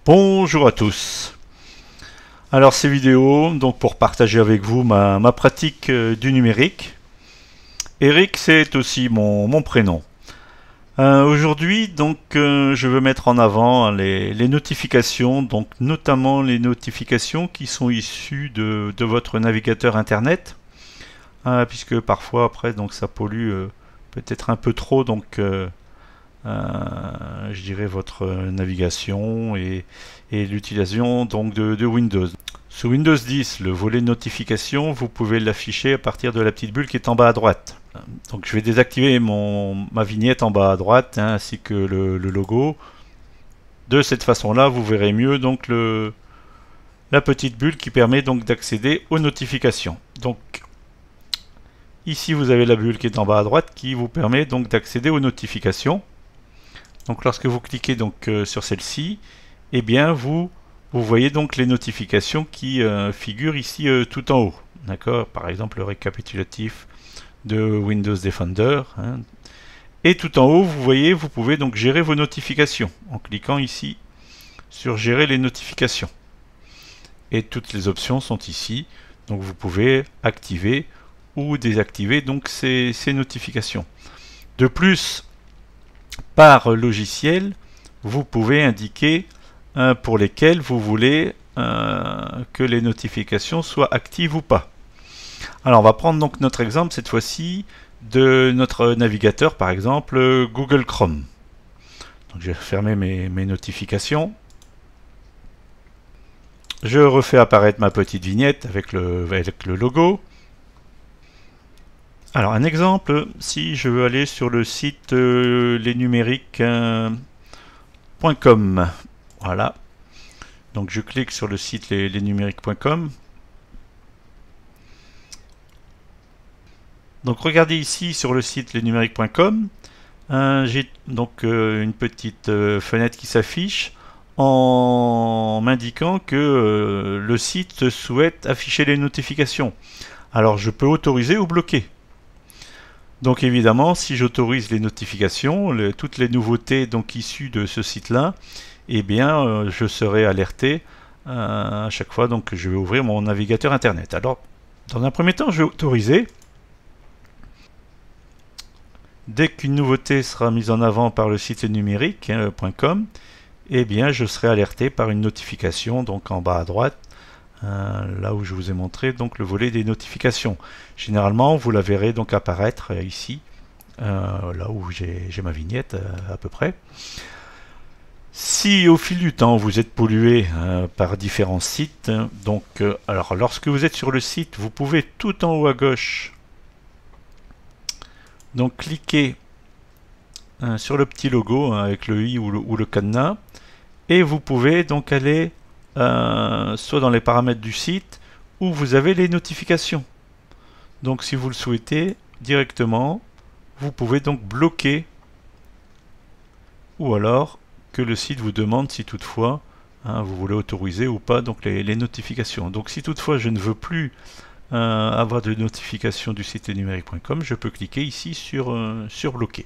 Bonjour à tous. Alors ces vidéos, donc pour partager avec vous ma pratique du numérique. Eric, c'est aussi mon prénom. Aujourd'hui, donc, je veux mettre en avant les notifications, donc notamment les notifications qui sont issues de votre navigateur internet, puisque parfois après, donc, ça pollue peut-être un peu trop, donc, je dirais votre navigation et l'utilisation donc de Windows. Sous Windows 10, le volet notification, vous pouvez l'afficher à partir de la petite bulle qui est en bas à droite. Donc je vais désactiver ma vignette en bas à droite, ainsi que le logo. De cette façon-là, vous verrez mieux donc la petite bulle qui permet donc d'accéder aux notifications. Donc ici vous avez la bulle qui est en bas à droite qui vous permet donc d'accéder aux notifications. Donc lorsque vous cliquez donc sur celle-ci, eh bien vous voyez donc les notifications qui figurent ici tout en haut. D'accord? Par exemple le récapitulatif de Windows Defender. Et tout en haut, vous voyez, vous pouvez donc gérer vos notifications en cliquant ici sur gérer les notifications. Et toutes les options sont ici. Donc vous pouvez activer ou désactiver donc ces notifications. De plus, par logiciel, vous pouvez indiquer pour lesquels vous voulez que les notifications soient actives ou pas. Alors on va prendre donc notre exemple cette fois-ci de notre navigateur, par exemple Google Chrome. Donc je vais fermer mes notifications. Je refais apparaître ma petite vignette avec le logo. Alors un exemple, si je veux aller sur le site lesnumériques.com. Voilà. Donc je clique sur le site lesnumériques.com. Donc regardez ici sur le site lesnumériques.com, j'ai donc une petite fenêtre qui s'affiche en m'indiquant que le site souhaite afficher les notifications. Alors je peux autoriser ou bloquer. Donc évidemment, si j'autorise les notifications, toutes les nouveautés donc issues de ce site-là, eh bien je serai alerté à chaque fois donc que je vais ouvrir mon navigateur internet. Alors dans un premier temps, je vais autoriser. Dès qu'une nouveauté sera mise en avant par le site numérique.com, eh bien je serai alerté par une notification donc en bas à droite, là où je vous ai montré donc le volet des notifications. Généralement vous la verrez donc apparaître ici, là où j'ai ma vignette à peu près. Si au fil du temps vous êtes pollué par différents sites, donc alors lorsque vous êtes sur le site, vous pouvez tout en haut à gauche donc cliquez sur le petit logo avec le i ou le cadenas et vous pouvez donc aller soit dans les paramètres du site où vous avez les notifications. Donc si vous le souhaitez directement, vous pouvez donc bloquer ou alors que le site vous demande si toutefois vous voulez autoriser ou pas donc les notifications. Donc si toutefois je ne veux plus avoir de notification du site numérique.com, je peux cliquer ici sur bloquer.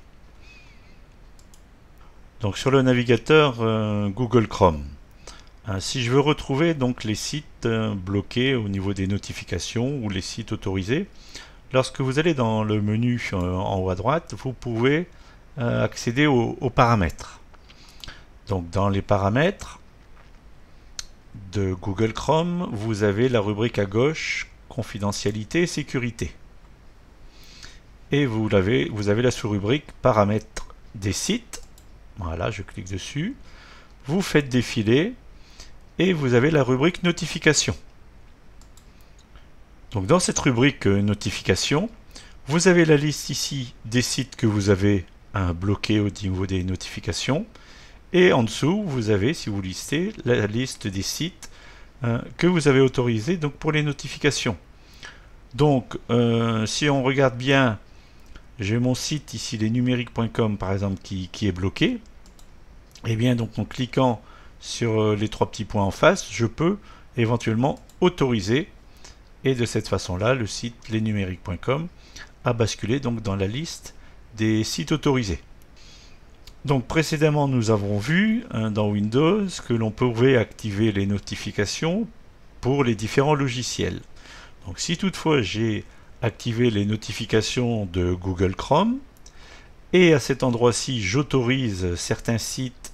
Donc sur le navigateur Google Chrome, si je veux retrouver donc les sites bloqués au niveau des notifications ou les sites autorisés, lorsque vous allez dans le menu en haut à droite, vous pouvez accéder aux paramètres. Donc dans les paramètres de Google Chrome, vous avez la rubrique à gauche confidentialité et sécurité. Et vous avez la sous-rubrique paramètres des sites. Voilà, je clique dessus. Vous faites défiler et vous avez la rubrique notification. Donc dans cette rubrique notification, vous avez la liste ici des sites que vous avez bloqués au niveau des notifications. Et en dessous, vous avez, si vous listez, la liste des sites que vous avez autorisés donc pour les notifications. Donc si on regarde bien, j'ai mon site ici lesnumériques.com par exemple qui est bloqué. Et bien donc en cliquant sur les trois petits points en face, je peux éventuellement autoriser et de cette façon là le site lesnumériques.com a basculé donc dans la liste des sites autorisés. Donc précédemment nous avons vu dans Windows que l'on pouvait activer les notifications pour les différents logiciels. Donc si toutefois j'ai activé les notifications de Google Chrome et à cet endroit-ci j'autorise certains sites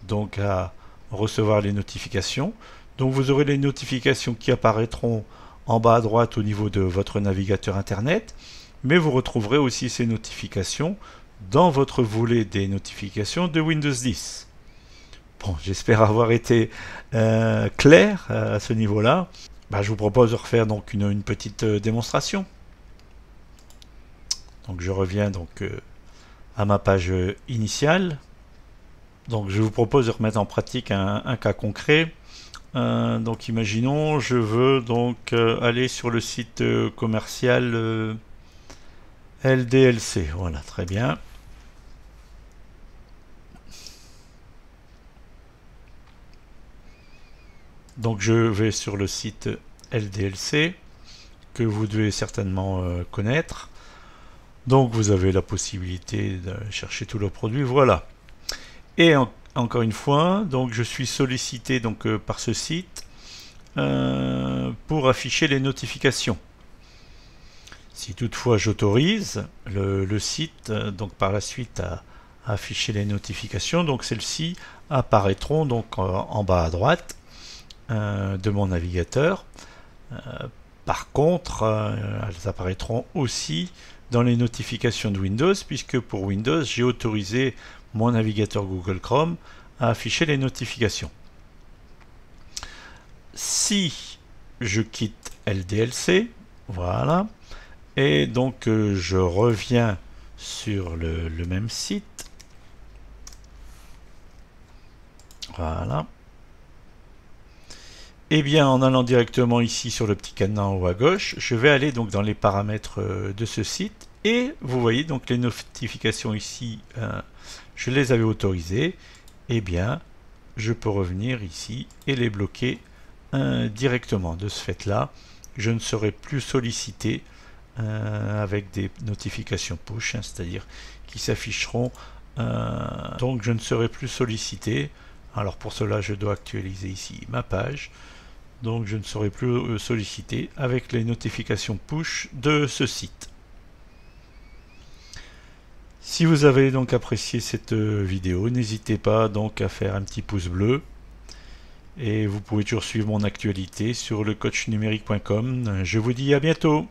donc à recevoir les notifications, donc vous aurez les notifications qui apparaîtront en bas à droite au niveau de votre navigateur internet, mais vous retrouverez aussi ces notifications dans votre volet des notifications de Windows 10. Bon, j'espère avoir été clair à ce niveau-là. Je vous propose de refaire donc une petite démonstration. Donc je reviens donc à ma page initiale. Donc je vous propose de remettre en pratique un cas concret. Donc imaginons, je veux donc aller sur le site commercial LDLC. Voilà, très bien. Donc je vais sur le site LDLC que vous devez certainement connaître. Donc vous avez la possibilité de chercher tous leurs produits. Voilà. Et encore une fois, donc je suis sollicité donc par ce site pour afficher les notifications. Si toutefois j'autorise le site donc par la suite à afficher les notifications, donc celles-ci apparaîtront donc en bas à droite de mon navigateur. Par contre, elles apparaîtront aussi dans les notifications de Windows, puisque pour Windows, j'ai autorisé mon navigateur Google Chrome à afficher les notifications. Si je quitte LDLC, voilà, et donc je reviens sur le même site, voilà. Et bien en allant directement ici sur le petit cadenas en haut à gauche, je vais aller donc dans les paramètres de ce site et vous voyez donc les notifications ici, je les avais autorisées. Et bien je peux revenir ici et les bloquer directement. De ce fait là, je ne serai plus sollicité avec des notifications push, c'est-à-dire qui s'afficheront, donc je ne serai plus sollicité. Alors pour cela je dois actualiser ici ma page. Donc je ne serai plus sollicité avec les notifications push de ce site. Si vous avez donc apprécié cette vidéo, n'hésitez pas donc à faire un petit pouce bleu. Et vous pouvez toujours suivre mon actualité sur lecoachnumérique.com. Je vous dis à bientôt.